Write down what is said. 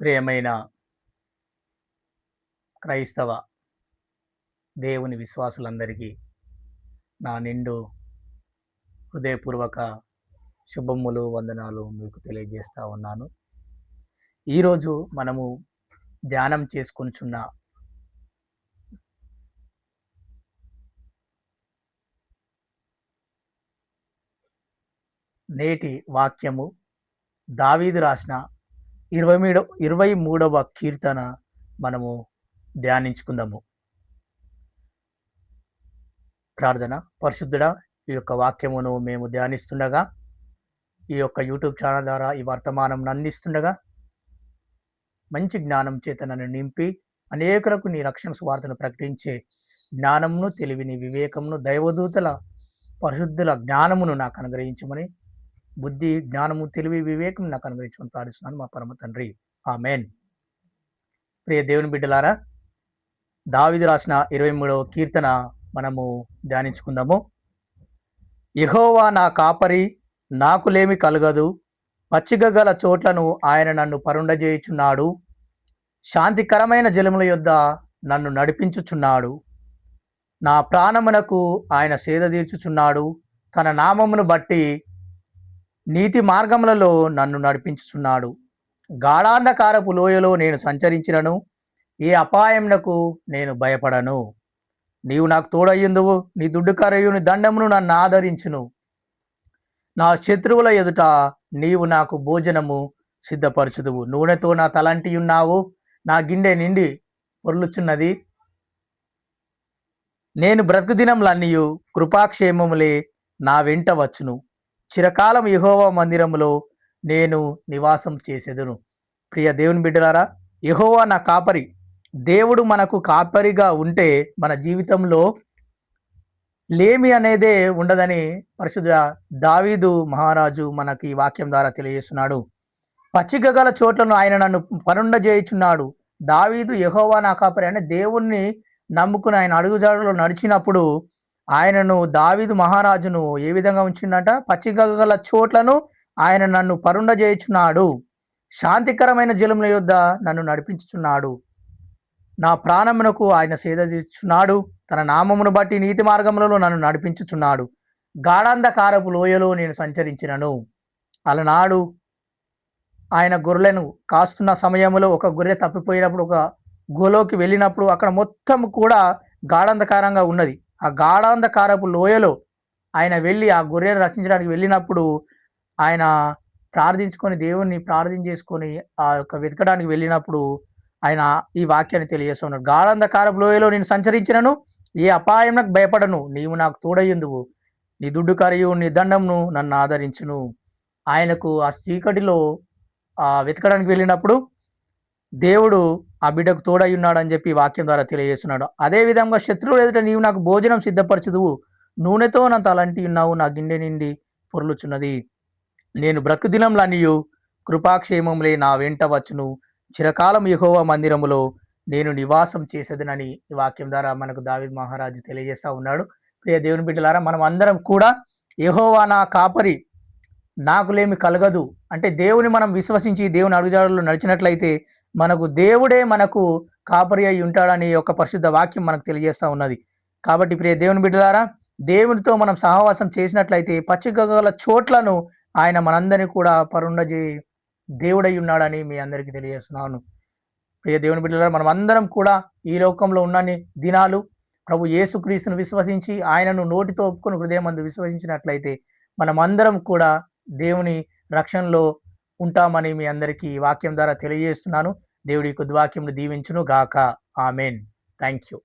ప్రియమైన క్రైస్తవ దేవుని విశ్వాసులందరికీ నా నిండు హృదయపూర్వక శుభములు, వందనాలు మీకు తెలియజేస్తా ఉన్నాను. ఈరోజు మనము ధ్యానం చేసుకొనుచున్న నేటి వాక్యము దావీదు రాసిన 23వ కీర్తన మనము ధ్యానించుకుందాము. ప్రార్థన. పరిశుద్ధుడా, ఈ యొక్క వాక్యమును మేము ధ్యానిస్తుండగా, ఈ యొక్క యూట్యూబ్ ఛానల్ ద్వారా ఈ వర్తమానం అందిస్తుండగా మంచి జ్ఞానం చేత నన్ను నింపి అనేకులకు నీ రక్షణ సువార్తను ప్రకటించే జ్ఞానమును, తెలివిని, వివేకమును, దైవదూతల పరిశుద్ధుల జ్ఞానమును నాకు అనుగ్రహించమని, బుద్ధి, జ్ఞానము, తెలివి, వివేకం నాకు అనుగ్రహించమని ప్రార్థిస్తున్నాను మా పరమ తండ్రి. ఆమేన్. ప్రియ దేవుని బిడ్డలారా, దావీదు రాసిన 23వ కీర్తన మనము ధ్యానించుకుందాము. యెహోవా నా కాపరి, నాకు లేమి కలగదు. పచ్చిగగల చోట్లను ఆయన నన్ను పరుండజేయుచున్నాడు. శాంతికరమైన జలముల యొద్ద నన్ను నడిపించుచున్నాడు. నా ప్రాణమునకు ఆయన సేద తీర్చుచున్నాడు. తన నామమును బట్టి నీతి మార్గములలో నన్ను నడిపించుచున్నాడు. గాఢాంధకారపు లోయలో నేను సంచరించినను ఏ అపాయమునకు నేను భయపడను. నీవు నాకు తోడయ్యుందువు. నీ దుడ్డుకరయుని దండమును నన్ను ఆదరించును. నా శత్రువుల ఎదుట నీవు నాకు భోజనము సిద్ధపరచుదువు. నూనెతో నా తలంటి ఉన్నావు. నా గిన్నె నిండి పొర్లుచున్నది. నేను బ్రతుకు దినములన్నీయు కృపాక్షేమములే నా వెంట వచ్చును. చిరకాలం యెహోవా మందిరములో నేను నివాసం చేసేదను. ప్రియ దేవుని బిడ్డలారా, యెహోవా నా కాపరి. దేవుడు మనకు కాపరిగా ఉంటే మన జీవితంలో లేమి అనేదే ఉండదని పరిశుద్ధ దావీదు మహారాజు మనకి ఈ వాక్యం ద్వారా తెలియజేస్తున్నాడు. పచ్చిగగల చోట్లను ఆయన నన్ను పరుండజేయుచున్నాడు. దావీదు యెహోవా నా కాపరి అంటే దేవుణ్ణి నమ్ముకుని ఆయన అడుగుజాడలో నడిచినప్పుడు ఆయనను, దావీదు మహారాజును ఏ విధంగా ఉంచిండట? పచ్చిగగల చోట్లను ఆయన నన్ను పరుండజేయుచున్నాడు. శాంతికరమైన జలముల యొద్ద నన్ను నడిపించుచున్నాడు. నా ప్రాణమునకు ఆయన సేద తీర్చుచున్నాడు. తన నామమును బట్టి నీతి మార్గములలో నన్ను నడిపించుచున్నాడు. గాఢాంధకారపు లోయలో నేను సంచరించినను. అలనాడు ఆయన గొర్రెలను కాస్తున్న సమయంలో ఒక గొర్రె తప్పిపోయినప్పుడు, ఒక గుహలోకి వెళ్ళినప్పుడు అక్కడ మొత్తం కూడా గాఢాంధకారంగా ఉన్నది. ఆ గాఢాంధకారపు లోయలో ఆయన వెళ్ళి ఆ గొర్రెను రక్షించడానికి వెళ్ళినప్పుడు ఆయన ప్రార్థించుకొని, దేవుణ్ణి ప్రార్థన చేసుకొని ఆ యొక్క వెతకడానికి వెళ్ళినప్పుడు ఆయన ఈ వాక్యాన్ని తెలియజేస్తున్నాడు. గాఢాంధకారపు లోయలో నేను సంచరించినను ఏ అపాయం నాకు భయపడను. నీవు నాకు తోడయ్యుందువు. నీ దుడ్డు కరియు నీ దండమును నన్ను ఆదరించును. ఆయనకు ఆ చీకటిలో వెతకడానికి వెళ్ళినప్పుడు దేవుడు ఆ బిడ్డకు తోడై ఉన్నాడని చెప్పి వాక్యం ద్వారా తెలియజేస్తున్నాడు. అదేవిధంగా శత్రువులు ఎదుట నీవు నాకు భోజనం సిద్ధపరచుదువు. నూనెతో నా తలంటి ఉన్నావు. నా గిన్నె నిండి పొర్లుచున్నది. నేను బ్రతుకు దినములన్నీయు కృపాక్షేమములే నా వెంట వచ్చును. చిరకాలం యెహోవా మందిరములో నేను నివాసం చేసేదనని ఈ వాక్యం ద్వారా మనకు దావీదు మహారాజు తెలియజేస్తా ఉన్నాడు. ప్రియ దేవుని బిడ్డలారా, మనం అందరం కూడా యెహోవా నా కాపరి, నాకు లేమి కలగదు అంటే దేవుని మనం విశ్వసించి దేవుని అడుగుజాడల్లో నడిచినట్లయితే మనకు దేవుడే మనకు కాపరి అయి ఉంటాడని యొక్క పరిశుద్ధ వాక్యం మనకు తెలియజేస్తా ఉన్నది. కాబట్టి ప్రియ దేవుని బిడ్డలారా, దేవునితో మనం సహవాసం చేసినట్లయితే పచ్చిగగల చోట్లను ఆయన మనందరినీ కూడా పరుండజే దేవుడై ఉన్నాడని మీ అందరికీ తెలియజేస్తున్నాను. ప్రియ దేవుని బిడ్డలారా, మనం అందరం కూడా ఈ లోకంలో ఉన్నన్ని దినాలు ప్రభు యేసుక్రీస్తును విశ్వసించి ఆయనను నోటితో ఒప్పుకొని హృదయమందు విశ్వసించినట్లయితే మనం అందరం కూడా దేవుని రక్షణలో ఉంటామని మీ అందరికీ వాక్యం ద్వారా తెలియజేస్తున్నాను. దేవుడి కొద్ది వాక్యంను దీవించును గాక. ఆమెన్. Thank you.